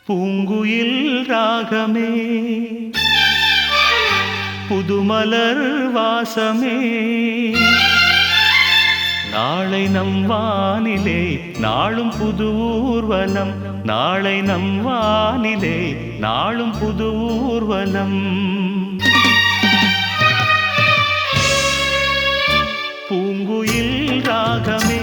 பூங்குயில் ராகமே புதுமலர் வாசமே நாளை நம் வானிலே நாளும் புது ஊர்வலம் நாளை நம் வானிலே நாளும் புது ஊர்வலம் பூங்குயில் ராகமே